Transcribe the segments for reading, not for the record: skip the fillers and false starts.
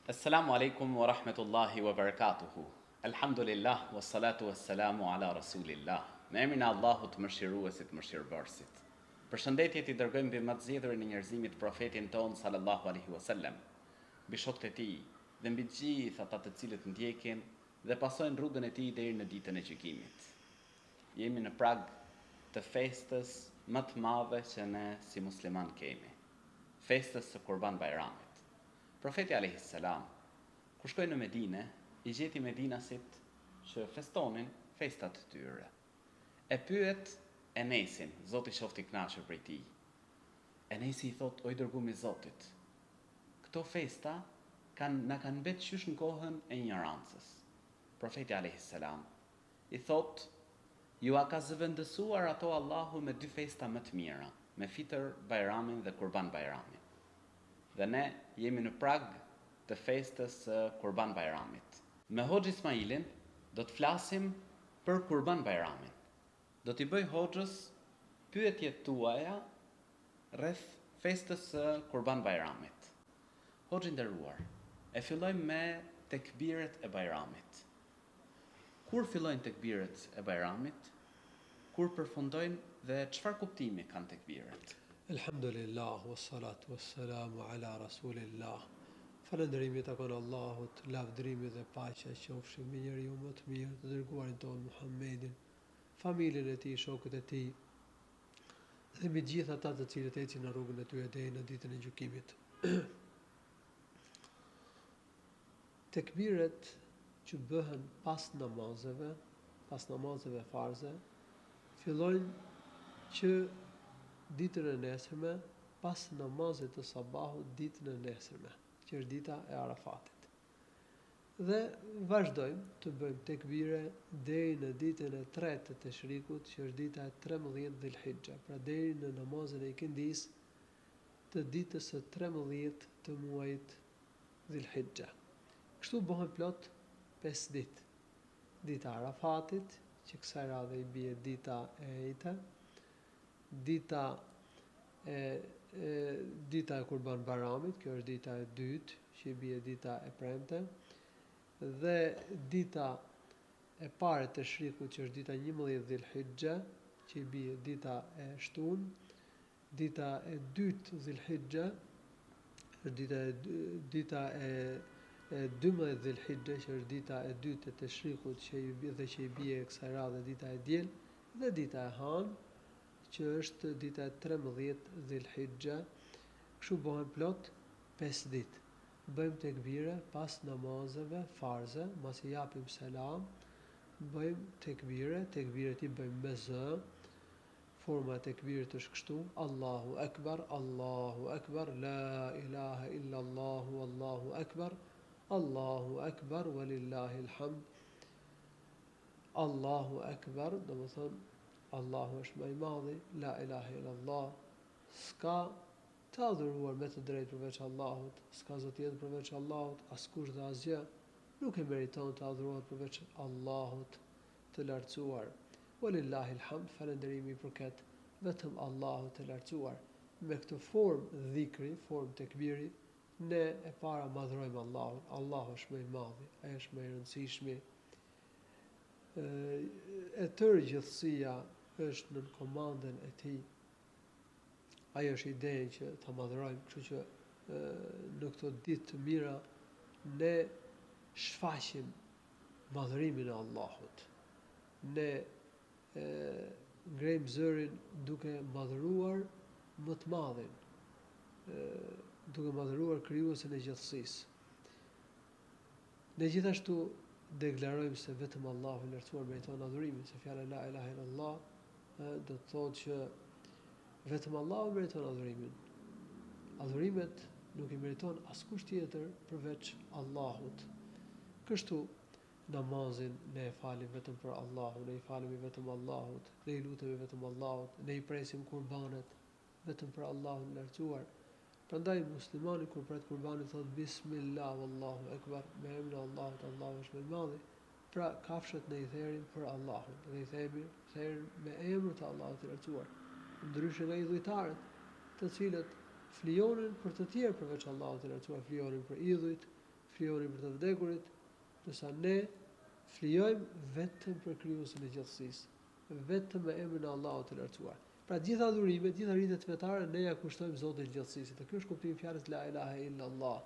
Assalamu alaikum wa rahmetullahi wa barakatuhu. Alhamdulillah wa salatu wa salamu ala rasulillah. Me emrin e Allahut mëshiruesit mëshirëbërësit. Përshëndetje t'i dërgojmë mbi më të zgjedhurin e njerëzimit profetin ton sallallahu alaihi wasallam, mbi shokët e tij dhe mbi gjithë ata të cilët ndjekin dhe pasojnë rrugën e tij deri në ditën e gjykimit. Jemi në prag të festës më të madhe që ne si musliman kemi, festës së Kurban Bayramit. Profeti alayhis salam, kur shkoi në Medinë, i gjeti medinasit që festonin festat të tyre. E pyet Enesin, Zoti qoftë i kënaqur prej tij. Enesi i thot, o i dërguar i Zotit, këto festa na kanë mbet qysh në kohën e ignorancës. Profeti alayhis salam i thot, ju a ka zëvendësuar ato Allahu me dy festa më të mira, me Fitr Bayramin dhe Kurban Bayramin. Dhe ne jemi në prag të festës së Kurban Bayramit. Me Hoxh Ismailin do të flasim për Kurban Bayramin. Do t'i bëj Hoxhës pyetjet tuaja rreth festës së Kurban Bayramit. Hoxhë i nderuar, e fillojmë me tekbiret e Bayramit. Kur fillojnë tekbiret e Bayramit? Kur përfundojnë dhe çfarë kuptimi kanë tekbiret? Elhamdulillah, wassalatu wassalamu ala rasulillah. Falënderimi takon Allahut, lavdërimi dhe paqja qofshin me njeriu më të mirë, të dërguarin ton Muhammedin, familjen e tij, shokët e tij, dhe me gjithë ata të cilët ecin në rrugën e tyre deri në ditën e gjykimit. Tekbiret që bëhen pas namazeve farze, fillojnë që ditën e nesërme, pas namazit të sabahut ditën e nesërme, që është dita e Arafatit. Dhe vazhdojmë të bëjmë tekbire deri në ditën e tretë të Teshrikut, që është dita e 13 Dhulhixha, pra deri në namazin e ikindis të ditës së 13 të muajit Dhulhixha. Kështu bëhen plot 5 ditë. Dita e Arafatit, që kësaj radhe i bie dita e Ejta, dita e Kurban Bayramit, kjo është dita e dytë, që i bie dita e premte, dhe dita e parë të Teshrikut, që është dita 11 Dhulhixha, që i bie dita e shtunë, dita e dytë Dhulhixha, është dita e 12 Dhulhixha, që është dita e dytë e Teshrikut, që i bie kësaj radhe dita e diel, dhe dita e hanë, që është dita e 13 Dhulhixha. Kështu bëhen plot 5 ditë. Bëjmë tekbire pas namazeve farze, masi japim selam, bëjmë tekbiret i bëjmë me zë. Forma e tekbirit është kështu: Allahu Akbar, la ilaha illa Allahu, Allahu Akbar, walillahi alhamd. Allahu Akbar, do të thonë Allahu është më i madhi, la ilaha illa Allah, s'ka të adhuruar me të drejtë përveç Allahut, s'ka zot tjetër përveç Allahut, askush dhe asgjë nuk e meriton të adhurohet përveç Allahut të lartësuar. Walillahi alhamd, falënderimi i përket vetëm Allahut të lartësuar. Me këtë formë dhikri, formë tekbiri, ne e para madhrojmë Allahun. Allahu është më i madhi, ai është më i rëndësishmi. E tërë gjithësia është në komandën e tij. Ajo është ideja që ta madhrojmë, kështu që në këto ditë të mira ne shfaqim madhrimin e Allahut. Ne ngrejmë zërin duke madhruar më të madhin, duke madhruar krijuesin e gjithësisë. Ne gjithashtu deklarojmë se vetëm Allahu i lartësuar meriton adhurimin, se fjala la ilaha illa Allah do të thotë që vetëm Allahu meriton adhurimin. Adhurimet nuk i meriton askush tjetër përveç Allahut. Kështu namazin ne e falim vetëm për Allahun, ne i falim vetëm Allahut, ne i lutemi vetëm Allahut, ne i presim kurbanet vetëm për Allahun e lartësuar. Prandaj muslimani kur pret kurbanin thot bismillah wallahu akbar, me emrin e Allahut, Allahu është më i madhi. Pra kafshët ne i therim për Allahun, dhe i therim me emrin e Allahut të lartësuar. Ndryshe nga idhujtarët, të cilët flijonin për të tjerë përveç Allahut të lartësuar, flijonin për idhujt, flijoni për të vdekurit, ndërsa ne flijojmë vetëm për krijuesin e gjallësisë, vetëm me emrin e Allahut të lartësuar. Pra gjitha adhurimet, gjitha rritjet fetare ne ja kushtojmë Zotit të gjallësisë. Dhe ky është kuptimi i fjalës la ilaha illa Allah.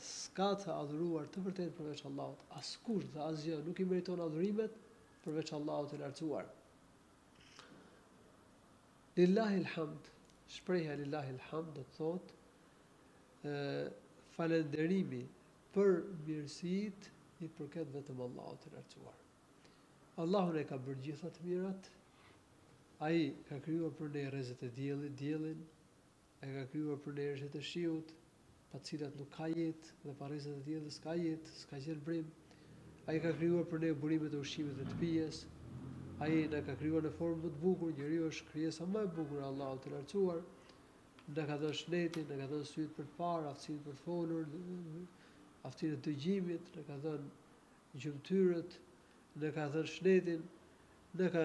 S'ka të adhuruar të vërtetë përveç Allahut. Askush dhe asgjë nuk i meriton adhurimet përveç Allahut të lartësuar. Lillahi alhamd. Shpreha lillahi alhamd do të thotë falënderimi për mirësitë i përket vetëm Allahut të lartësuar. Allahu ne ka bërë gjitha të mirat. Ai ka krijuar për ne rrezet e diellin, ai ka krijuar për ne rrezet e shiut, pa të cilat nuk ka jetë, dhe pa rrezet e diellit s'ka jetë, s'ka gjelbrim. Ai ka krijuar për ne burimet e ushqimit dhe të pijes. Ai na ka krijuar në formë më të bukur, njeriu është krijesa më e bukur e Allahut të lartësuar. Na ka dhënë shnetin, na ka dhënë syt për të parë, aftësinë për të folur, aftësinë e dëgjimit, na ka dhënë gjymtyrët, na ka dhënë shnetin, na ka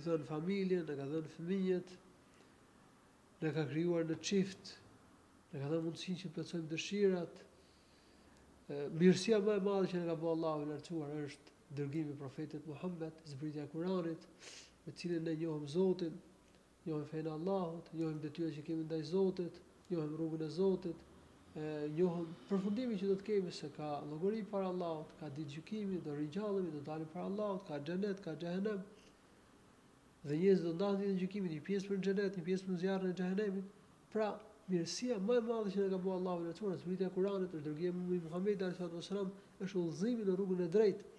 dhënë familjen, na ka dhënë fëmijët, na ka krijuar në çift, na ka dhënë mundësinë që të plotësojmë dëshirat. Mirësia më e madhe që na ka bërë Allahu i lartësuar është dërgimi i profetit Muhammed, zbritja e Kuranit, me cilin ne njohim Zotin, njohim fenë e Allahut, njohim detyrat që kemi ndaj Zotit, njohim rrugën e Zotit, njohim përfundimin që do të kemi, se ka llogari para Allahut, ka ditë gjykimi, do ringjallemi, do dalim para Allahut, ka xhenet, ka xhehenem. Dhe njerëzit do ndahen ditën e gjykimit, një pjesë për xhenet, një pjesë për zjarrin e xhehenemit. Pra, mirësia më e madhe që na ka bërë Allahu i lartësuar, zbritja e Kuranit, është dërgimi i Muhamedit sallallahu alaihi wasallam, është udhëzimi në rrugën e drejtë.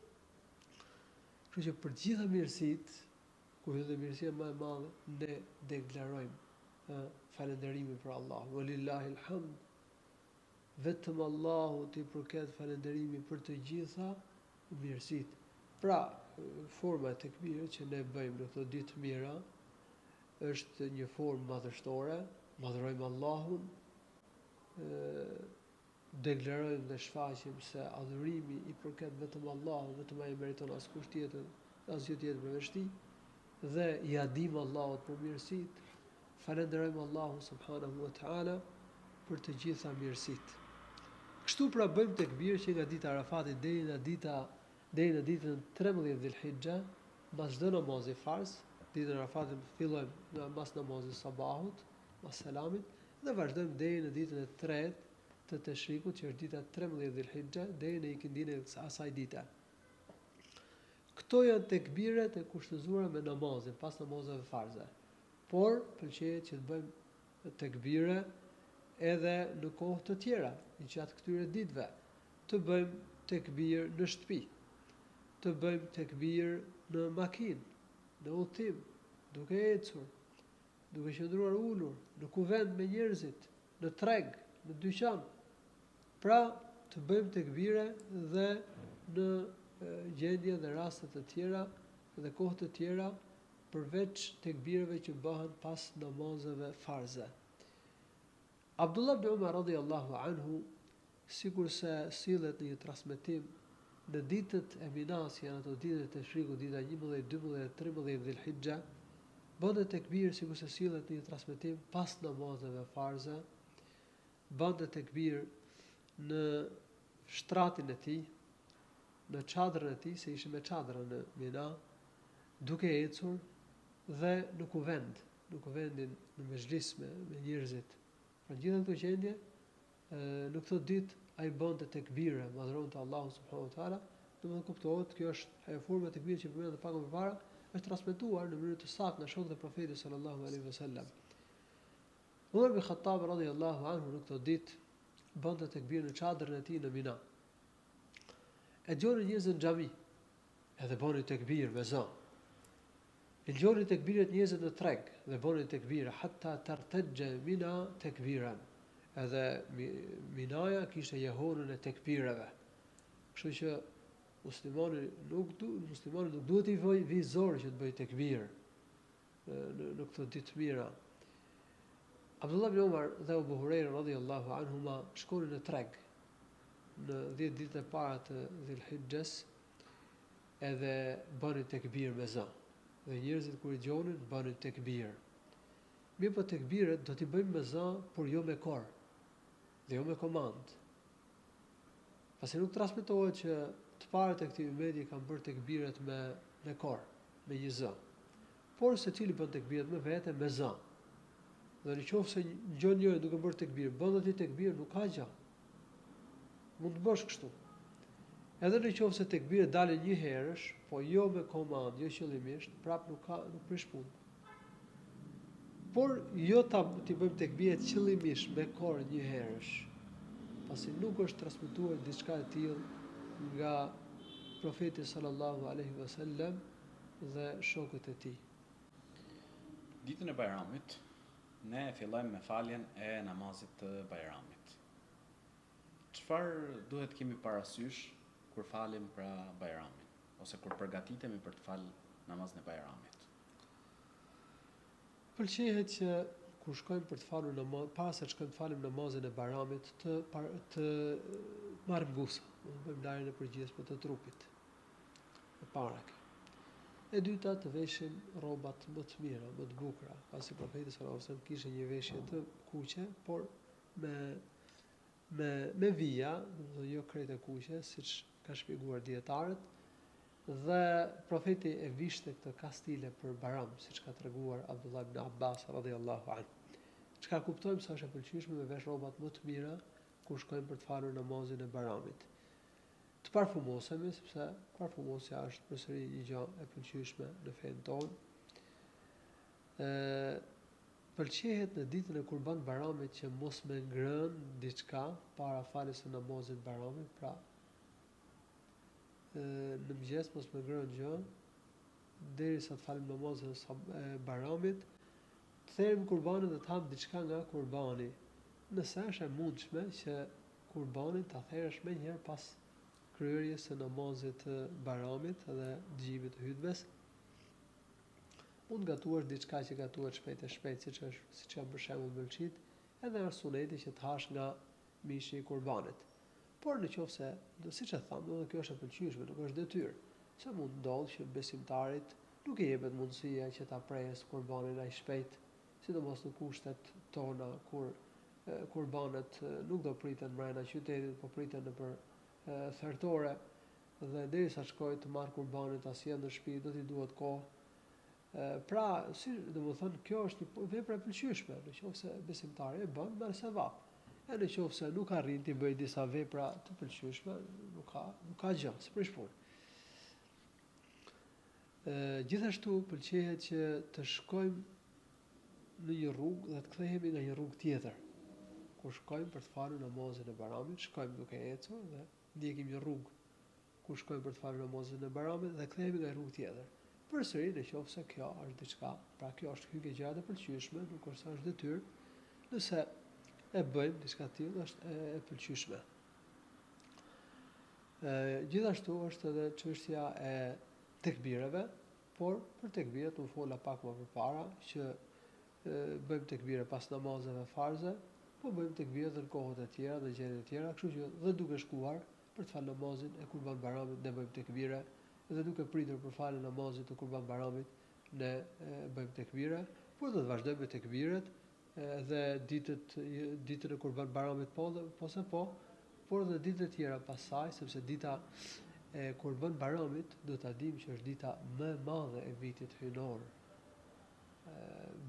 Kështu që për gjitha mirësitë, kur është mirësia më e madhe, ne deklarojmë falënderimin për Allahun. Walillahi alhamd. Vetëm Allahut i përket falënderimi për të gjitha mirësitë. Pra, forma e tekbirit që ne bëjmë në këto ditë të mira është një formë madhështore, madhrojmë Allahun, deklarojmë dhe shfaqim se adhurimi i përket vetëm Allahut, vetëm ai meriton, askush tjetër, asgjë tjetër përveç tij, dhe ja dim Allahut për mirësitë, falenderojmë Allahun subhanahu wa taala për të gjitha mirësitë. Kështu pra bëjmë tekbir që nga dita e Arafatit deri në ditën 13 Dhulhixha, mbas çdo namazi farz, ditën e Arafatit fillojmë mbas namazit sabahut, mbas selamit, dhe vazhdojmë deri në ditën e 3 të Teshrikut, që është dita 13 Dhulhixha, deri në ikindinë e asaj dite. Këto janë tekbiret e kushtëzuara me namazin, pas namazeve farze. Por pëlqejet që të bëjmë tekbire edhe në kohë të tjera, në gjatë këtyre ditëve, të bëjmë tekbir në shtëpi, të bëjmë tekbir në makinë, në udhtim, duke ecur, duke qëndruar ulur, në kuvend me njerëzit, në treg, në dyqan. Pra, të bëjmë tekbire dhe në gjendje dhe raste të tjera dhe kohë të tjera, përveç tekbireve që bëhen pas namazeve farze. Abdullah ibn Umar radhiyallahu anhu, sikur se sillet në një transmetim, në ditët e Minas, janë ato ditët e Teshrikut, dita 11, 12, 13 Dhulhixha, bënte tekbir sikur se sillet në një transmetim pas namazeve farze, bënte tekbir në shtratin e tij, në çadrën e tij, se ishte me çadra në Mina, duke ecur dhe në kuvendin në mezhlis me njerëzit. Pra gjithë këto gjendje, në këto ditë ai bënte tekbire, madhronte Allahun subhanahu wa taala, domethënë kuptohet, kjo është ajo forma e tekbirit që përmendëm pak më parë, është transmetuar në mënyrë të saktë nga shokët e Profetit sallallahu alaihi wasallam. Umar ibn Khattab radhiyallahu anhu në këto ditë bënte tekbir në çadrën e tij në Mina. E dëgjonin njerëzit në xhami, edhe bënin tekbir me zë. E dëgjonin tekbiret njerëzit në treg dhe bënin tekbir hatta tartajja Mina tekbiran. Edhe Minaja kishte jehonën e tekbireve. Kështu që muslimani nuk duhet i vi zor që të bëjë tekbir në këto ditë të mira. Abdullah ibn Umar dhe Abu Huraira radhiyallahu anhuma shkonin në treg në 10 ditët e para të Dhulhixhës, edhe bënin tekbir me zë. Dhe njerëzit kur i dëgjonin bënin tekbir. Mirë, po tekbiret do t'i bëjmë me zë, por jo me kor, dhe jo me komand. Pasi nuk transmetohet që të parët e këtij ummeti kanë bërë tekbiret me kor, me një zë. Por secili bën tekbiret me vete me zë. Dhe nëse ngjon njëri duke bërë tekbir, bën atë tekbir nuk ka gjë. Mund të bësh kështu. Edhe nëse tekbiret dalin një herësh, po jo me komand, jo qëllimisht, prap nuk prish punë. Por jo ti bëjmë tekbiret qëllimisht me kor një herësh, pasi nuk është transmetuar diçka e tillë nga profeti sallallahu alaihi wasallam dhe shokët e tij. Ditën e Bajramit, ne fillojmë me faljen e namazit të Bajramit. Çfarë duhet kemi parasysh kur falim pra Bajramin, ose kur përgatitemi për të falë namazin e Bajramit? Pëlqehet që kur shkojmë për të falur namaz, para se të shkojmë të falim namazin e Bajramit, të marrim gusa, të bëjmë larjen e përgjithshme të trupit. E para kjo. E dyta, të veshim rrobat më të mira, më të bukura, pasi profeti sallallahu alajhi wasallam kishte një veshje të kuqe, por me vija, do jo krejt e kuqe, siç ka shpjeguar dietarët, dhe profeti e vishte këtë kastile për Bajram, siç ka treguar Abdullah ibn Abbas radhiyallahu anhu. Çka kuptojmë se është e pëlqyeshme me vesh rrobat më të mira kur shkojmë për të falur namazin e Bajramit. Të parfumosemi, sepse parfumosja është përsëri një gjë e pëlqyeshme në fen tonë. Pëlqehet në ditën e Kurban Bayramit që mos më ngrën diçka para faljes së namazit Bayramit, pra në mëngjes mos më ngrën gjë derisa të falim namazin e Bayramit, të therrim kurbanin dhe të ham diçka nga kurbani. Nëse është e mundshme që kurbanin ta therrësh menjëherë pas kryerjes së namazit të Bayramit dhe dëgjimit të hutbes, mund gatuar diçka që gatuhet shpejt e shpejt, siç janë për shembull mëlçit, edhe është suneti që të hash nga mishi i kurbanit. Por nëse, siç e tham, edhe kjo është e pëlqyeshme, nuk është detyrë, se mund ndodh që besimtarit nuk i jepet mundësia që ta prejë kurbanin aq shpejt, sidomos në kushtet tona kur kurbanet nuk do priten brenda qytetit, po priten nëpër thertore, dhe derisa shkojë të marr kurbanin ta sjellë në shtëpi, do t'i duhet kohë. Pra, domethënë kjo është një vepër e pëlqyeshme, nëse besimtari e bën, merr sevap. E nëse nuk arrin të bëjë disa vepra të pëlqyeshme, nuk ka gjë, s'prish punë. Gjithashtu pëlqehet që të shkojmë në një rrugë dhe të kthehemi nga një rrugë tjetër. Kur shkojmë për të falur namazin e Bayramit, shkojmë duke ecur dhe ndjekim një rrugë ku shkojmë për të falur namazin e Bayramit dhe kthehemi nga rrugë tjetër. Përsëri nëse kjo është diçka, pra kjo është hyrje gjëra të pëlqyeshme, nuk është as detyrë. Nëse e bëjmë diçka të tillë është e pëlqyeshme. Gjithashtu është edhe çështja e tekbireve, por për tekbiret u fola pak më përpara që bëjmë tekbire pas namazeve farze, po bëjmë tekbire dhe në kohët e tjera dhe gjërat e tjera, kështu që dhe duke shkuar për të falë namazin e Kurban Bayramit ne bëjmë tekbire, dhe duke pritur për falën e namazit të Kurban Bayramit ne bëjmë tekbire, por do të vazhdojmë me tekbiret dhe ditën e Kurban Bayramit por dhe ditët e tjera pas saj, sepse dita e Kurban Bayramit do ta dimë që është dita më e madhe e vitit hyjnor.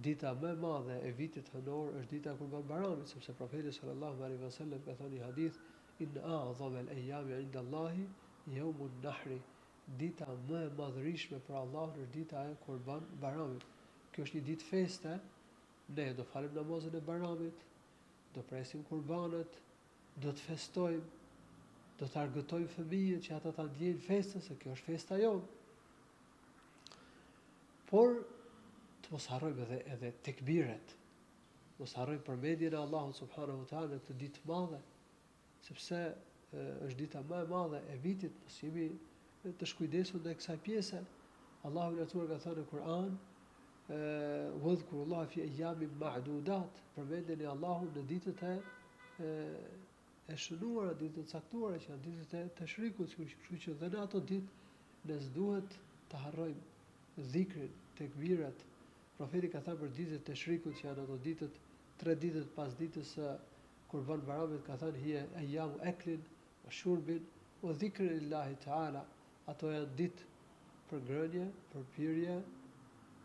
Dita më e madhe e vitit hyjnor është dita e Kurban Bayramit, sepse profeti sallallahu alaihi wasallam ka thënë një hadith: "Inna a'zama al-ayami 'inda Allahi yawmun nahri." Dita më e madhërishtme për Allahun është dita e Kurban Bayramit. Kjo është një ditë feste, ne do falim namazin e Bayramit, do presim kurbanet, do të festojmë, do të argëtojmë fëmijët që ata ta ndjejnë festën, se kjo është festa jonë. Por të mos harrojmë edhe tekbiret, mos harrojmë përmendjen e Allahut subhanahu wa taala në këtë ditë të madhe, sepse është dita më e madhe e vitit, mos jemi të shkujdesur ndaj kësaj pjese. Allahu i Lartësuar ka thënë në Kur'an: "Wadhkurullaha fi ayyamin ma'dudat", përmendeni Allahun në ditët e shënuara, ditët e caktuara që janë ditët e Tashrikut, kështu që dhe në ato ditë ne s'duhet të harrojmë dhikrin, tekbirat. Profeti ka thënë për ditët e Tashrikut që janë ato ditët, 3 ditët pas ditës së Kurban Bayramit, ka thënë: "Hiya ayyamu aklin wa shurbin wa dhikri lillahi ta'ala. Ato janë ditë për ngrënje, për pirje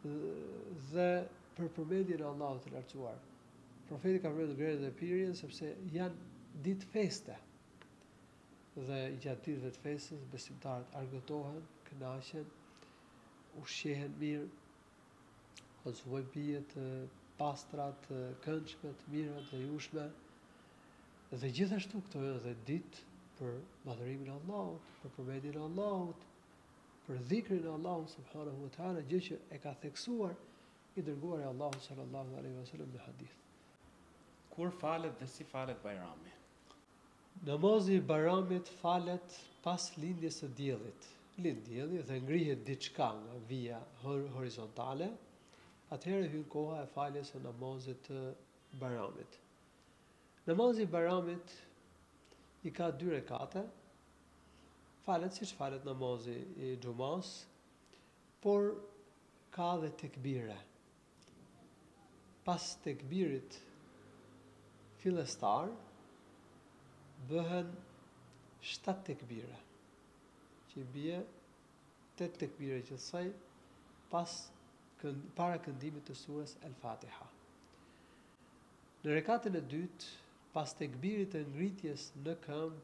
dhe për përmendjen e Allahut të lartësuar. Profeti ka përmendur ngrënien dhe pirjen sepse janë ditë feste. Dhe gjatë ditëve të festës besimtarët argëtohen, kënaqen, ushqehen mirë, konsumojnë pije të pastra, të këndshme, të mira, të lejushme. Dhe gjithashtu këto janë edhe ditë për madhërimin e Allahut, për përmendjen e Allahut, për dhikrin e Allahut subhanahu wa taala, gjë që e ka theksuar i dërguari i Allahut sallallahu alaihi wasallam në hadith. Kur falet dhe si falet Bajrami? Namazi i Bajramit falet pas lindjes së diellit. Lind dielli dhe ngrihet diçka nga vija horizontale, atëherë hyn koha e faljes së namazit të Bajramit. Namazi i Bajramit i ka 2 rekate, falet siç falet namazi i xumas, por ka dhe tekbire. Pas tekbirit fillestar bëhen 7 tekbire, që bie 8 tekbire gjithsej para këndimit të surës El-Fatiha. Në rekatën e dytë, pas tekbirit të ngritjes në këmbë,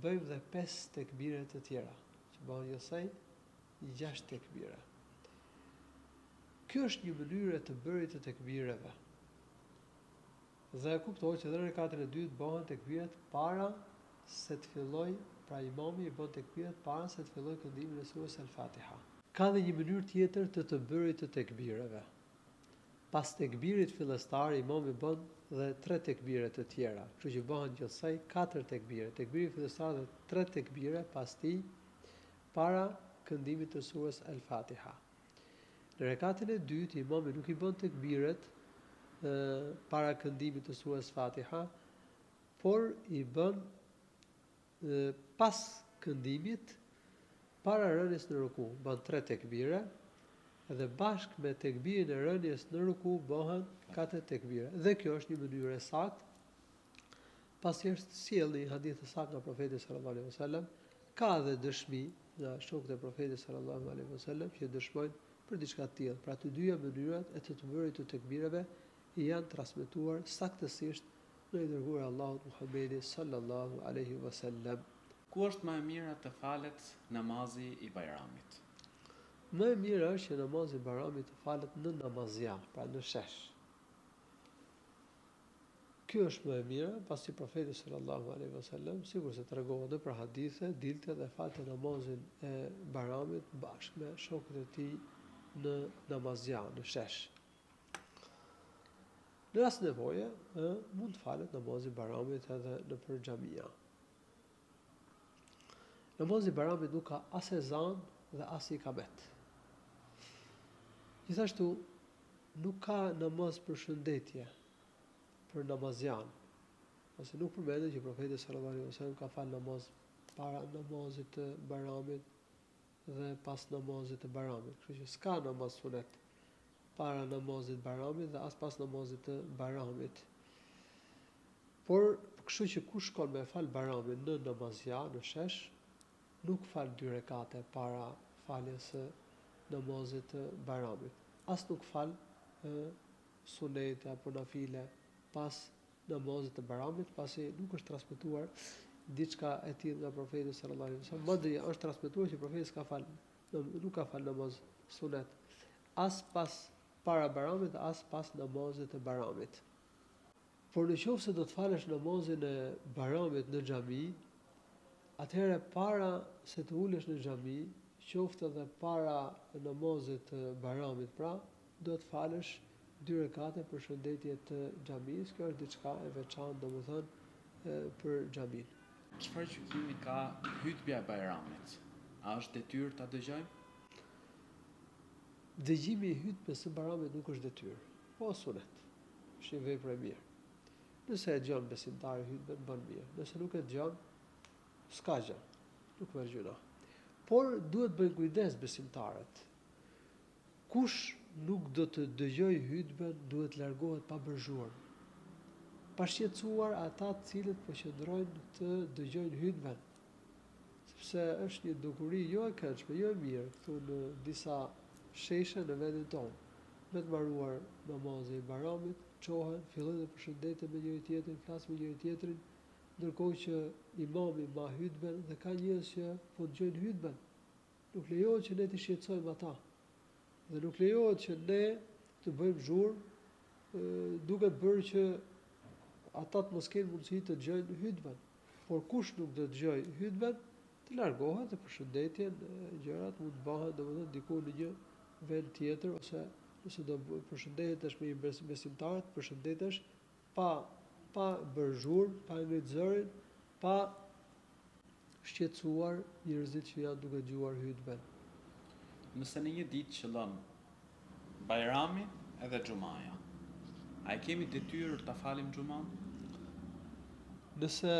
bëjmë dhe 5 tekbire të tjera, që bëhen gjithsej 6 tekbire. Kjo është një mënyrë të bërit të tekbireve. Dhe kuptohet që dhe në rekatën e dytë bëhen tekbiret para se të filloj, pra imami i bën tekbiret para se të filloj këndimin e surës El-Fatiha. Ka dhe një mënyrë tjetër të bërit të tekbireve. Pas tekbirit fillestar, imami bën dhe 3 tekbire të tjera, kështu që bëhen gjithsej 4 tekbire. Tekbiri fillestar dhe 3 tekbire pas tij para këndimit të surës El-Fatiha. Në rekatën e dytë, imami nuk i bën tekbiret para këndimit të surës Fatiha, por i bën pas këndimit para rënies në ruku, bën 3 tekbire, dhe bashkë me tekbirin e rënies në ruku bëhen 4 tekbire. Dhe kjo është një mënyrë e saktë, pasi është sjellë një hadith të saktë nga profeti sallallahu alaihi wasallam, ka dhe dëshmi nga shokët e profetit sallallahu alaihi wasallam që dëshmojnë për diçka të tillë. Pra të dyja mënyrat e të bërit të tekbireve janë transmetuar saktësisht në i dërguar Allahut Muhammedi sallallahu alaihi wasallam. Ku është më e mira të falet namazi i Bajramit? Më e mira është që namazi i Bajramit të falet në namazjan, pra në shesh. Kjo është më e mira, pasi profeti sallallahu alaihi wasallam, sikur se tregohet në hadithe, dilte dhe falte namazin e Bajramit bashkë me shokët e tij në namazjan, në shesh. Në rast nevoje, mund të falet namazi i Bajramit edhe nëpër xhamia. Namazi i Bajramit nuk ka as ezan dhe as ikamet. Gjithashtu, nuk ka namaz përshëndetje për namazjan, ose nuk përmendet që profeti sallallahu alaihi wasallam ka fal namaz para namazit të Bajramit dhe pas namazit të Bajramit. Kështu që s'ka namaz sunet para namazit të Bajramit dhe as pas namazit të Bajramit. Por, kështu që kush shkon me fal Bajramin në namazja, në shesh, nuk fal 2 rekate para faljes së namazit të Bajramit. As nuk fal sunete apo nafile pas namazit të Bajramit, pasi nuk është transmetuar diçka e tillë nga profeti sallallahu alaihi wasallam. Madje është transmetuar që profeti nuk ka fal namaz sunet as para Bajramit, as pas namazit të Bajramit. Por në qoftë se do të falesh namazin e Bajramit në xhami, atëherë para se të ulesh në xhami, qoftë edhe para namazit të Bajramit, pra do të falesh 2 rekate për shëndetje të xhamisë. Kjo është diçka e veçantë, domethënë, për xhamin. Çfarë gjykimi ka hutbja e Bajramit? A është detyrë ta dëgjojmë? Dëgjimi i hutbes së Bajramit nuk është detyrë, po sunet. Është një vepër e mirë. Nëse e dëgjon besimtari hutben, bën mirë. Nëse nuk e dëgjon, s'ka gjë, nuk merr gjuna. Por duhet bëjnë kujdes besimtarët. Kush nuk do të dëgjoj hutben, duhet largohet pa bërë zhurmë. pa shqetësuar ata të cilët po qëndrojnë të dëgjojnë hutben. Sepse është një dukuri jo e këndshme, jo e mirë këtu në disa sheshe në vendin tonë. Me të mbaruar namazin e Bayramit, çohen, fillojnë të përshëndeten me njëri tjetrin, flasin me njëri tjetrin, ndërkohë që imami mba hutben dhe ka njerëz që po dëgjojnë hutben. Nuk lejohet që ne të shqetësojmë ata. Dhe nuk lejohet që ne të bëjmë zhurmë duke bërë që ata të mos kenë mundësi të dëgjojnë hutben. Por kush nuk do të dëgjojë hutben, të largohet dhe përshëndetjen gjërat mund të bëhen domethënë diku në një vend tjetër ose nëse do përshëndetesh me një besimtar, të përshëndetesh pa bërë zhurmë, pa ngritur zërin, pa shqetësuar njerëzit që janë duke dëgjuar hutben. Nëse në një ditë qëllon Bajrami edhe Xhumaja, a e kemi detyrë ta falim Xhuman? Nëse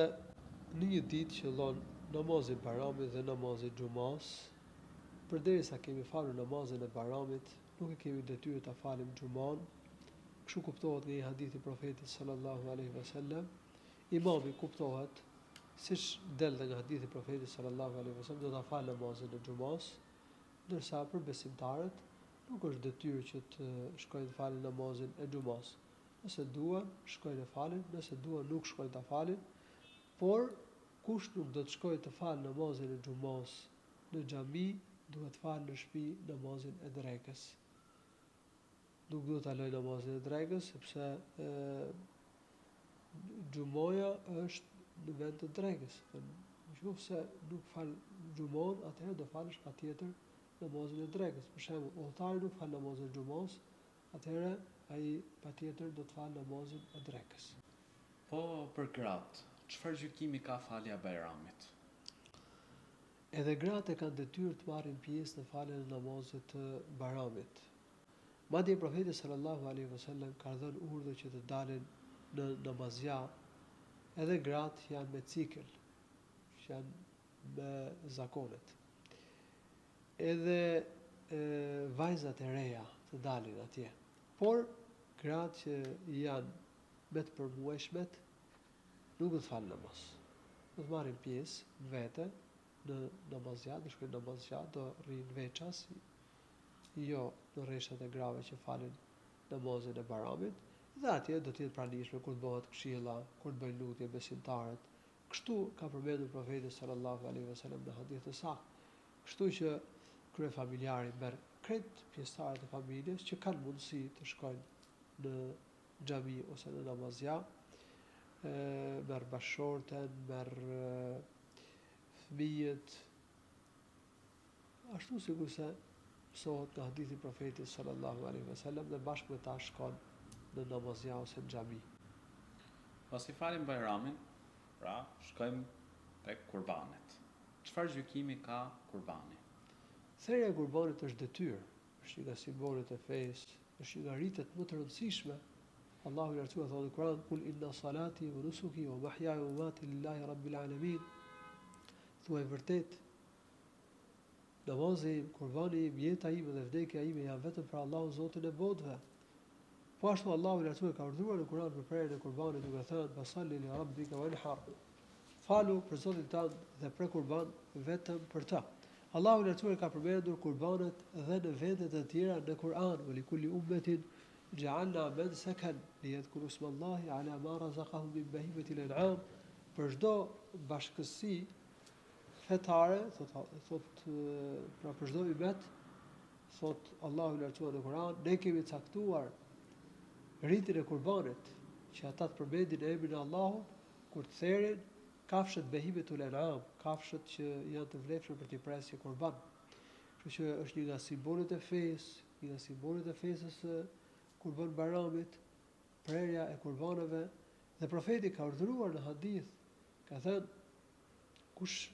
në një ditë qëllon namazi i Bayramit dhe namazi i Xumas, përderisa kemi falur namazin e Bayramit, nuk e kemi detyrë ta falim Xuman. Kështu kuptohet nga një hadith i Profetit sallallahu alaihi wasallam. Imami kuptohet siç del nga hadithi i Profetit sallallahu alaihi wasallam, do ta fal namazin e Xumas, ndërsa për besimtarët nuk është detyrë që të shkojnë të falin namazin e Xumas. Nëse duan, shkojnë të falin, nëse duan nuk shkojnë ta falin, por kush nuk do të shkojë të falë namazin e Xumas në xhami, duhet të falë në shtëpi namazin e drekës. Nuk duhet ta lëj namazin e drekës sepse Xumaja është në vend të drekës. Nëse nuk fal Xhumon, atëherë do falësh patjetër namazin e drekës. Për shembull, udhëtari nuk fal namazin e Xumos, atëherë ai patjetër do të falë namazin e drekës. Po për gratë, çfarë gjykimi ka falja e Bayramit? Edhe gratë kanë detyrë të marrin pjesë në faljen e namazit të Bayramit. Madje profeti sallallahu alaihi wasallam ka dhënë urdhër që të dalin në namazja edhe gratë që janë me cikël, që janë me zakonet. Edhe vajzat e reja të dalin atje. Por gratë që janë me të përmuajshmet nuk do të falin namaz. Do të marrin pjesë vete në namazja, do shkojnë në namazja, do rrinë veças, jo në rreshat e grave që falin namazin e Bayramit, dhe atje do të jetë pranishme kur të bëhet këshilla, kur të bëjnë lutje besimtarët. Kështu ka përmendur profeti sallallahu alaihi wasallam në hadith të saktë. Kështu që kryefamiljari merr krejt pjesëtarët e familjes që kanë mundësi të shkojnë në xhami ose në namazja, merr bashorten, merr fëmijët, ashtu sikurse mësohet nga hadithi i profetit sallallahu alaihi wasallam dhe bashkë me ta shkon në namazja ose në xhami. Pasi falim Bayramin, pra shkojmë tek kurbanet. Çfarë gjykimi ka kurbani? Therrja e kurbanit është detyrë, është një nga simbolet e fesë, është një nga ritet më të rëndësishme. Allahu i lartësuar thonë në Kur'an: "Kul inna salati wa nusuki wa mahyaya wa mamati lillahi rabbil alamin." Thuaj vërtet, namazi im, kurbani im, jeta ime dhe vdekja ime janë vetëm për Allahun Zotin e botëve. Po ashtu Allahu i lartësuar ka urdhëruar në Kur'an për prerjen e kurbanit duke thënë: "Fasalli li rabbika wanhar." Falu për Zotin tënd dhe pre kurban vetëm për të. Allahu i lartësuar ka përmendur kurbanet dhe në vende të tjera në Kur'an: "Wa likulli ummatin ja'alna mansakan liyadhkuru ismallahi 'ala ma razaqahum min bahimati al-an'am." Për çdo bashkësi fetare, pra për çdo ummet, thot Allahu i lartësuar në Kur'an, ne kemi caktuar rritin e kurbanit, që ata të përmendin emrin e Allahut kur të therrin kafshët behimetul an'am, kafshët që janë të vlefshme për t'i presë si kurban. Kështu që është një nga simbolet e fesë, një nga simbolet e fesës së Kurban Bayramit, prerja e kurbanëve, dhe profeti ka urdhëruar në hadith, ka thënë kush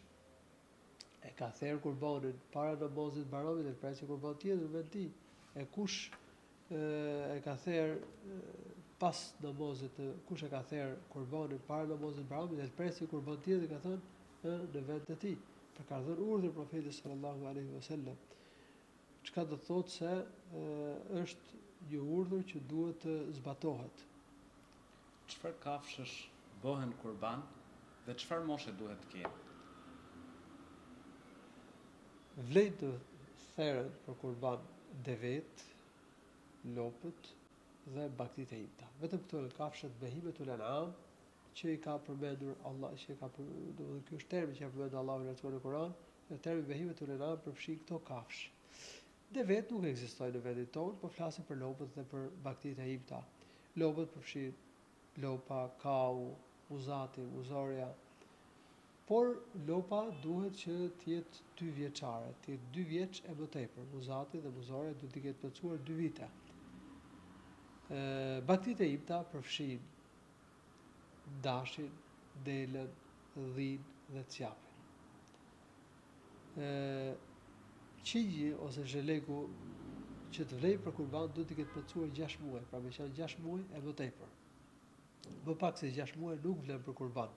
e ka therr kurbanin para namazit të Bayramit dhe presë si kurban tjetër me ti, e kush e ka therr pas namazit, kush e ka therr kurbanin para namazit të Bayramit dhe presë si kurban tjetër, ka thënë në vend të tij. Për ka dhënë urdhër profeti sallallahu alaihi wasallam. Çka do të thotë se është një urdhër që duhet të zbatohet. çfarë kafshësh bëhen kurban dhe çfarë moshe duhet të kenë? Vlen të theren për kurban devet, lopët dhe baktit e imta. Vetëm këto janë kafshët behimetul an'am që i ka përmendur Allah, që i ka përmendur, ky është termi që ka përmendur Allahu në Kur'an, dhe termi behimetul an'am përfshin këto kafshë. Devet nuk ekzistojnë në vendin tonë, po flasim për lopët dhe për baktit e imta. Lopët përfshin lopa, kau, muzati, muzorja. Por lopa duhet që të jetë 2 vjeçare, të jetë 2 vjeç e më tepër. Muzati dhe muzorja duhet të ketë plotësuar 2 vite. Baktit e imta përfshin dashin, delën, dhin dhe cjapin. Qingji ose zhelegu që të vlej për kurban duhet të ketë plotësuar 6 muaj, pra me qenë 6 muaj e më tepër. Më pak se 6 muaj nuk vlen për kurban.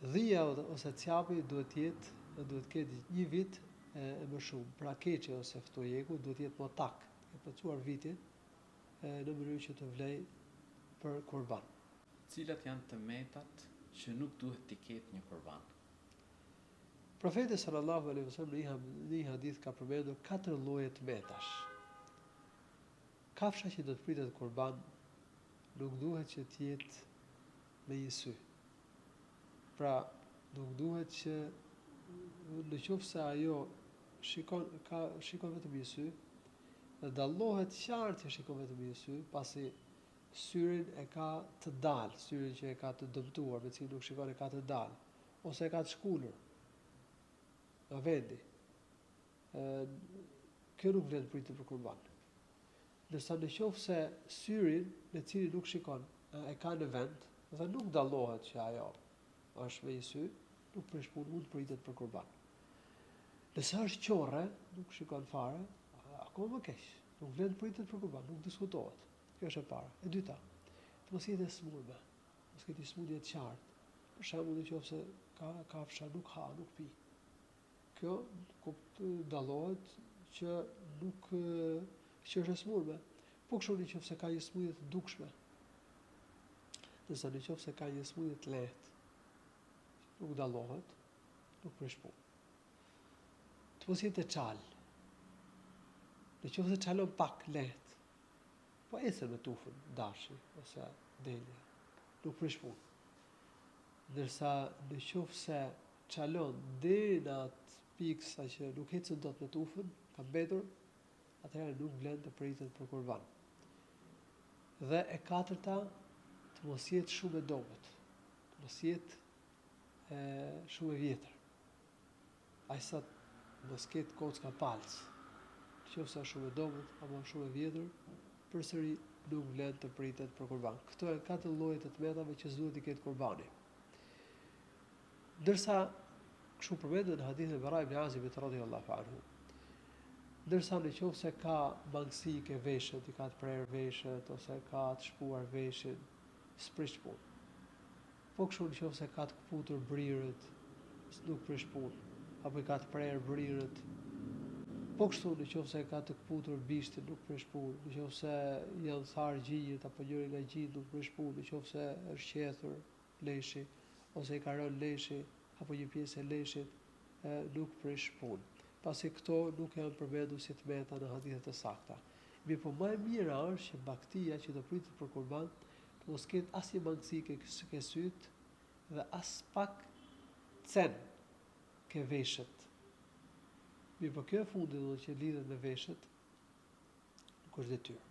Dhia ose cjapi duhet të ketë 1 vit e më shumë. Pra keçi ose ftojegu duhet të jetë më tak, të plotësuar vitin në mënyrë që të vlej për kurban. Cilat janë të metat që nuk duhet t'i ketë një kurban? Profeti sallallahu alaihi wasallam në një hadith ka përmendur 4 lloje të metash. Kafsha që do të pritet kurban nuk duhet që të jetë me një sy. Pra, nuk duhet që në qoftë se ajo shikon vetëm një sy, dhe dallohet qartë që shikon vetëm një sy, pasi syrin e ka të dalë, syrin që e ka të dëmtuar, me cilin nuk shikon e ka të dalë, ose e ka të shkullur nga vendi. Kjo nuk vlen pritet për kurban. Ndërsa në qoftë se syrin me cilin nuk shikon e ka në vend dhe nuk dallohet që ajo është me një sy, nuk prish punë, mund të pritet për kurban. Nëse është qorre, nuk shikon fare, akoma më keq. Nuk vlen pritet për kurban, nuk diskutohet. Kjo është e para. E dyta, të mos jetë e smurme, mos ketë smundje të qartë. Për shembull, nëse kafsha nuk ha, nuk pi. Kjo dallohet që nuk që është e smurme. Po kështu nëse ka një smundje të dukshme. Nëse nëse ka një smundje të lehtë, nuk dallohet, nuk prish punë. Të mos jetë e çal. Nëse çalon pak lehtë, po ecën me tufën, dashi ose delja, nuk prish punë. Ndërsa nëse çalon deri në atë pikë sa që nuk ecën dot me tufën, ka mbetur, atëherë nuk vlen të pritet për kurban. Dhe e katërta, të mos jetë shumë e dobët, të mos jetë shumë e vjetër. Ai sa mos ketë kocka palc. Nëse është shumë e dobët apo shumë e vjetër, përsëri nuk vlen të pritet për kurban. Këto janë 4 llojet e tmetave që s'duhet të ketë kurbani. Ndërsa kështu përmendet në hadithin e Bara ibn Azibit radhiyallahu anhu. Ndërsa nëse ka mangësi ke veshët, i ka të prerë veshët ose ka të shpuar veshin, s'prish punë. Po kështu nëse ka të kputur brirët, nuk prish punë, apo i ka të prerë brirët. Po kështu nëse ka të kputur bishtin, nuk prish punë, nëse janë tharë gjinjët apo njëri nga gjinjët nuk prish punë, nëse është qethur leshi ose i ka rënë leshi apo një pjesë e leshit, nuk prish punë. Pasi këto nuk janë përmendur si tmeta në hadithe të sakta. Mirë, po më e mira është që baktia që do pritet për kurban të mos ketë asnjë mangësi ke syt dhe as pak cen ke veshët. Mirë, po kjo e fundit do që lidhet me veshët, nuk është detyrë.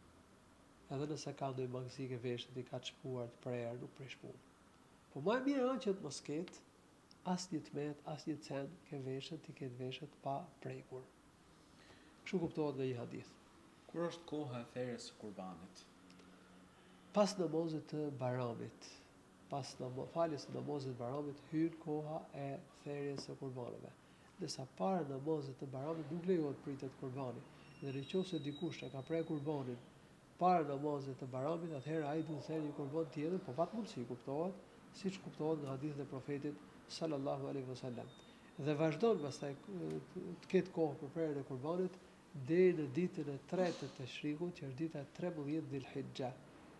Edhe nëse ka ndonjë mangësi ke veshët, i ka të shpuar, të prerë, nuk prish punë. Po më e mira është që të mos ketë asnjë tmet, asnjë cen ke veshët, ti ketë veshët pa prekur. Kështu kuptohet në një hadith. Kur është koha e therrjes së kurbanit? Pas namazit të Bayramit, pas faljes së namazit të Bayramit hyn koha e therrjes së kurbanëve. Ndërsa para namazit të Bayramit nuk lejohet pritet kurbani. Dhe nëse dikush e ka prerë kurbanin para namazit të Bayramit, atëherë ai duhet të thërë një kurban tjetër, po pat mundësi kuptohet, siç kuptohet në hadithin e profetit sallallahu alaihi wasallam. Dhe vazhdon pastaj të ketë kohë për prerjen e kurbanit deri në ditën e 3 të Tashrikut, që është dita e 13 Dhulhijja.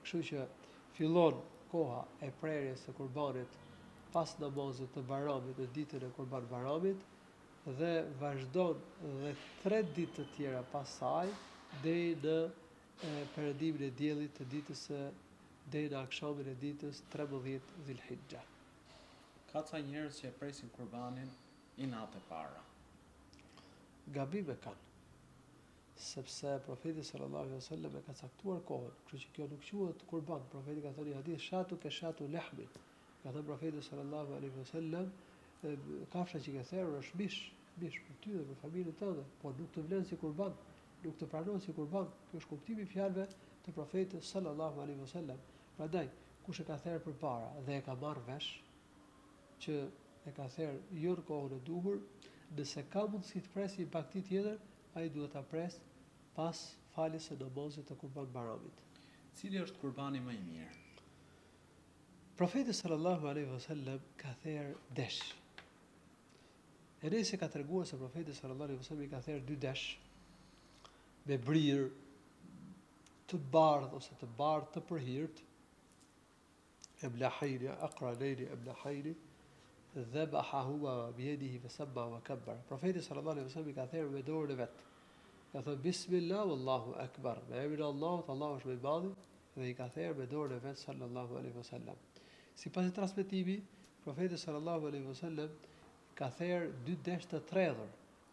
Kështu që fillon koha e prerjes së kurbanit pas namazit të Bayramit në ditën e Kurban Bayramit dhe vazhdon dhe 3 ditë të tjera pas saj deri në perëndimin e diellit të ditës së deri në akshamin e ditës 13 Dhulhijja. Ka ca njerëz që e presin kurbanin i natë e para. Gabim e kanë. Sepse profeti sallallahu alaihi wasallam e ka caktuar kohën, kështu që kjo nuk quhet kurban. Profeti ka thënë hadith shatu ke shatu lahmi. Ka thënë profeti sallallahu alaihi wasallam, kafsha që ke therrur është mish për ty dhe për familjen tënde, por nuk të vlen si kurban, nuk të pranohet si kurban. Kjo është kuptimi i fjalëve të profetit sallallahu alaihi wasallam. Prandaj, kush e ka therrur përpara dhe e ka marrë vesh që e ka therrur jo në kohën e duhur, nëse ka mundësi të presë një bakti tjetër, ai duhet ta pres pas faljes së namazit të Kurban Bayramit. Cili është kurbani më i mirë? Profeti sallallahu alaihi wasallam ka therrë desh. E nëse ka treguar se profeti sallallahu alaihi wasallam i ka therrë 2 desh me brirë të bardhë ose të bardhë të përhirt, emlahajni, aqranajni, emlahajni, dhabahahuma biyadihi fasabba wa kabbar. Profeti sallallahu alaihi wasallam i ka therrë me dorën e vet. Ka thënë bismillah wallahu akbar. Me emrin e Allahut, Allahu është më i madh, dhe i ka therrë me dorën e vet sallallahu alaihi wasallam. Sipas transmetimit, profeti sallallahu alaihi wasallam ka therrë 2 desh të tredhur.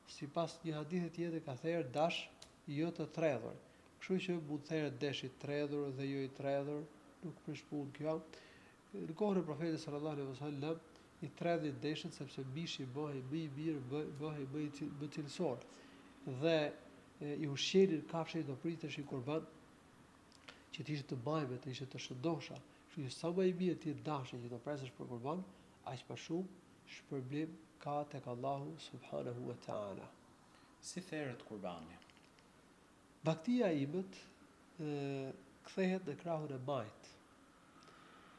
Sipas një hadithi tjetër ka therrë dash jo të tredhur. Kështu që mund therrë desh i tredhur dhe jo i tredhur, nuk prish punë kjo. Në kohën e profetit sallallahu alaihi wasallam i tredhit deshet sepse mishi bëhej më i mirë, bëhej më cilësor. Dhe i ushqenin kafshët do priteshin kurban që të ishte të bajme, të ishte të shëndosha. Kështu që sa më i mirë ti dashje që do presësh për kurban, aq më shumë shpërblim ka tek Allahu subhanahu wa taala. Si therrët kurbani? Baktia imët kthehet në krahun e majt.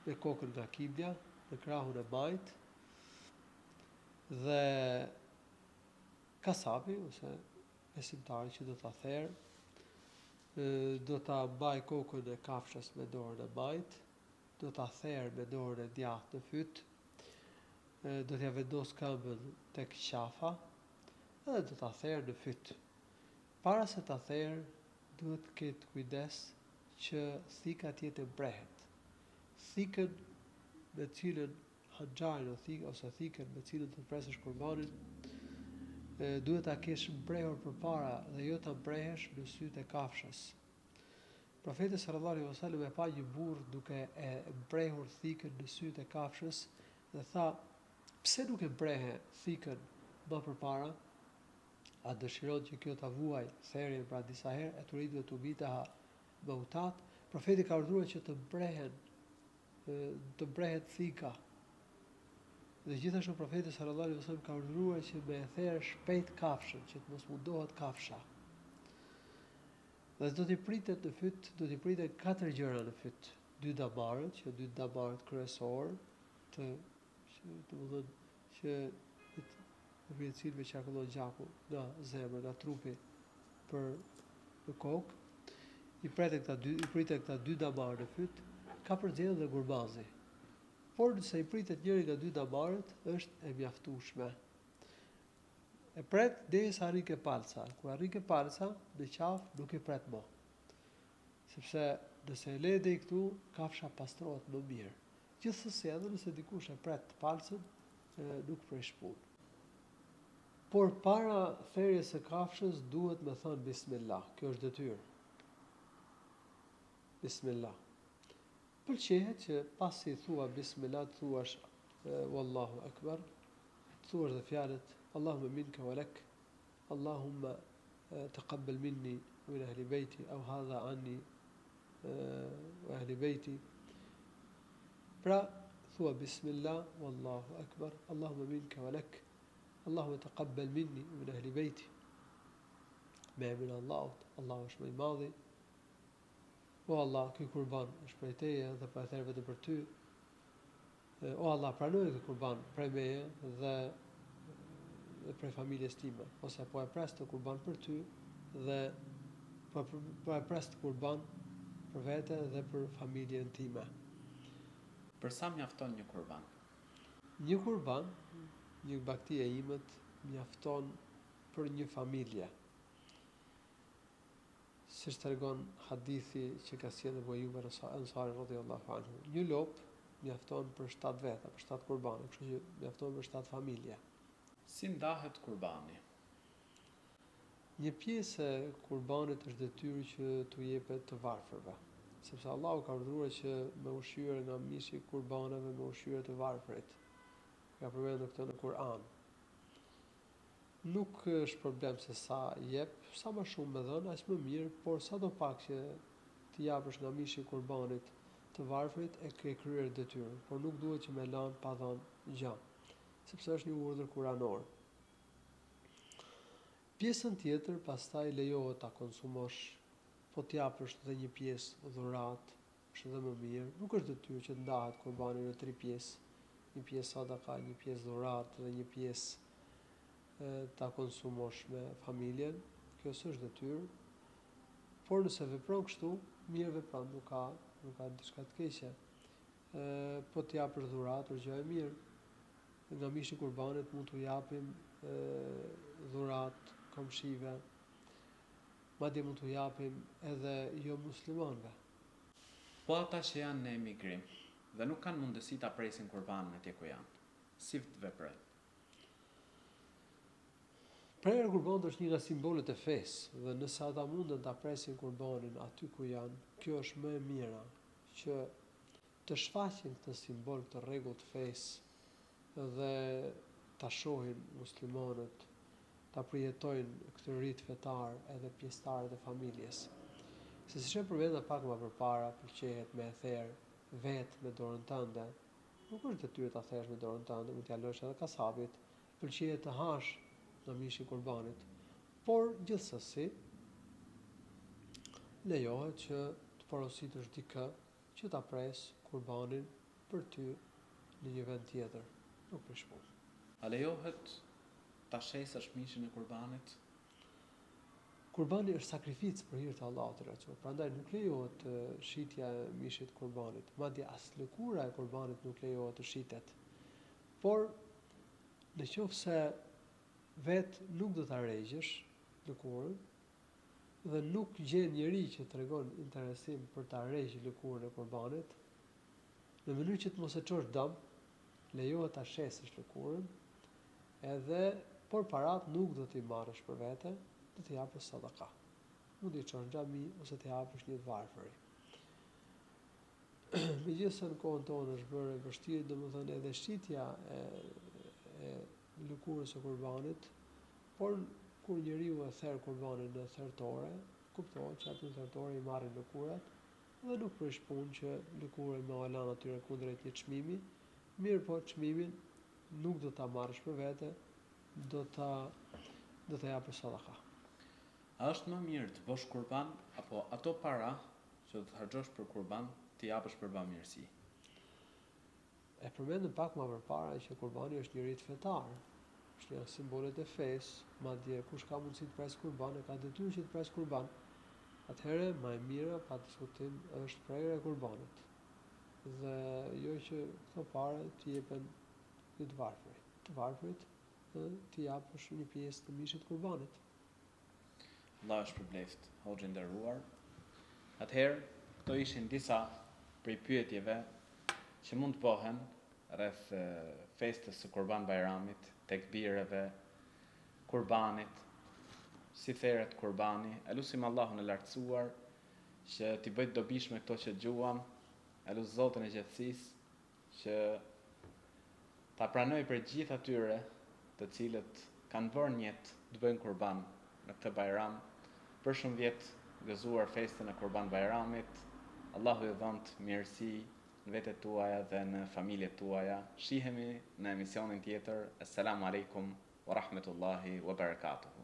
Me kokën nga kibja, në krahun e majt, dhe kasapi ose besimtari që do ta therrë do ta mbaj kokën e kafshës me dorën e majt, do ta therrë me dorën e djathtë në fyt, do t'ja vendos këmbën tek qafa dhe do ta therrë në fyt. Para se ta therrë, duhet të ketë kujdes që thika të jetë e brehet. Thikën me cilën hanxharin ose thikën me cilën të presësh kurbanin, duhet ta kesh mbrehur përpara dhe jo ta mbrehesh në sytë e kafshës. Profeti sallallahu alaihi wasallam e pa një burr duke e mbrehur thikën në sytë e kafshës dhe tha: "Pse nuk e mbrehe thikën më përpara? A dëshiron që kjo ta vuaj therrjen pra disa herë e turid dhe tubitaha mautat?" Profeti ka urdhëruar që të mbrehet thika. Dhe gjithashtu profeti sallallahu alaihi wasallam ka urdhëruar që me e therrë shpejt kafshën, që të mos mundohet kafsha. Dhe do t'i pritet në fyt, do t'i pritet 4 gjëra në fyt. 2 damarët, që 2 damarët kryesor, që në cilëve qarkullon gjaku nga zemra, nga trupi për në kokë, i pritet këta 2 damarë në fyt, ka përcjellë dhe gurmazi. Por nëse i pritet njëri nga 2 damarët, është e mjaftueshme. E pret derisa arrin ke palca. Kur arrin ke palca, në qafë nuk i pret më. Sepse nëse e le deri këtu, kafsha pastrohet më mirë. Gjithsesi, edhe nëse dikush e pret palcën, nuk prish punë. Por para therrjes së kafshës duhet me thënë bismillah. Kjo është detyrë. Bismillah. Pëlqehet që pasi thua bismillah, thuash wallahu akbar, thuash dhe fjalët Allahumma minka wa lak, Allahumma taqabbal minni wa min ahli bayti aw hadha anni wa ahli bayti. Pra thua bismillah wallahu akbar, Allahumma minka wa lak, Allahumma taqabbal minni wa min ahli bayti. Me emrin e Allahut, Allahu është më i madhi. O Allah, ky kurban është prej teje dhe pa e therrë vetëm për ty. O Allah, pranoj ky kurban prej meje dhe prej familjes time, ose po e pres të kurban për ty dhe po e pres të kurban për vete dhe për familjen time. Për sa mjafton një kurban? Një kurban, një bakti e imët, mjafton për një familje. Siç tregon hadithi që ka sjellë Abu Ayyub al-Ansari radhiyallahu anhu. Një lop mjafton për 7 veta, për 7 kurbane, kështu që mjafton për 7 familje. Si ndahet kurbani? Një pjesë e kurbanit është detyrë që t'u jepet të varfërve, sepse Allahu ka urdhëruar që me ushqyer nga mishi i kurbaneve me ushqyer të varfërit. Ka përmendur këtë në Kur'an. Nuk është problem se sa jep, sa më shumë me dhënë, aq më mirë, por sadopak që t'i japësh nga mishi i kurbanit të varfërit e ke kryer detyrën, por nuk duhet që me lanë pa dhënë gjë, sepse është një urdhër kuranor. Pjesën tjetër pastaj lejohet ta konsumosh, po t'japësh edhe një pjesë dhuratë, është edhe më mirë. Nuk është detyrë që të ndahet kurbani në 3 pjesë, një pjesë sadaka, një pjesë dhuratë dhe një pjesë ta konsumosh me familjen. Kjo s'është detyrë, por nëse vepron kështu, mirë vepron, nuk ka diçka të keqe. Po t'japësh dhuratë është gjë e mirë. Nga mishi i kurbanit mund t'u japim dhuratë komshive, madje mund t'u japim edhe jo muslimanëve. Po ata që janë në emigrim dhe nuk kanë mundësi ta presin kurbanin atje ku janë, si të veprojnë? Prerja e kurbanit është një nga simbolet e fesë dhe nëse ata munden ta presin kurbanin aty ku janë, kjo është më e mira që të shfaqin këtë simbol, këtë rregull të fesë dhe ta shohin muslimanët, ta përjetojnë këtë rit fetar edhe pjesëtarët e familjes. Se siç e përmenda pak më përpara, pëlqehet me e therr vetë me dorën tënde. Nuk është detyrë ta therrësh me dorën tënde, mund t'ja lësh edhe kasapit. Pëlqehet të hash nga mishi i kurbanit. Por gjithsesi lejohet që të porositësh dikë që ta pres kurbanin për ty në një vend tjetër, nuk prish punë. A lejohet ta shesësh mishin e kurbanit? Kurbani është sakrificë për hir të Allahut të lartësuar. Prandaj nuk lejohet shitja e mishit të kurbanit. Madje as lëkura e kurbanit nuk lejohet të shitet. Por nëse vetë nuk do ta rregjësh lëkurën dhe nuk gjen njeri që tregon interesim për ta rregjë lëkurën e kurbanit, në mënyrë që të mos e çosh dëm, lejohet ta shesësh lëkurën, edhe por parat nuk do t'i marrësh për vete, do t'i japësh sadaka. Mund t'i çosh në xhami ose t'i japësh një të varfëri. Megjithëse në kohën tonë është bërë e vështirë, domethënë edhe shitja e lëkurës së kurbanit, por kur njeriu e therr kurbanin në thertore, kuptohet që aty në thertore i marrin lëkurat dhe nuk prish punë që lëkurën me lan atyre kundrejt një çmimi, mirë po çmimin nuk do ta marrësh për vete, do ta japësh sadaka. A është më mirë të bësh kurban apo ato para që do të harxhosh për kurban t'i japësh për bamirësi? E përmendëm pak më përpara që kurbani është një rit fetar, është një simbolet e fesë, madje kush ka mundësi të pres kurban e ka detyrë që të pres kurban. Atëherë më e mira pa diskutim është prerja e kurbanit. Dhe jo që këto pare t'i jepen një të varfërit, dhe t'i japësh një pjesë të mishit kurbanit. Allah është përbleft, hoxhë nderuar. Atëherë, këto ishin disa prej pyetjeve që mund të bëhen rreth festës së Kurban Bayramit, tekbireve, kurbanit, si theret kurbani. Elusim Allahun e lartësuar që t'i bëjë dobishme këto që dëgjuam. Elus Zotën e gjatësisë që ta pranoj për gjithë atyre të cilët kanë vënë jetë të bëjnë kurban në këtë Bayram. Për shumë vjetë gëzuar festën e Kurban Bayramit. Allahu ju dhënt mirësi në vetet tuaja dhe në familjet tuaja. Shihemi në emisionin tjetër. Assalamu alaikum wa rahmetullahi wa barakatuhu.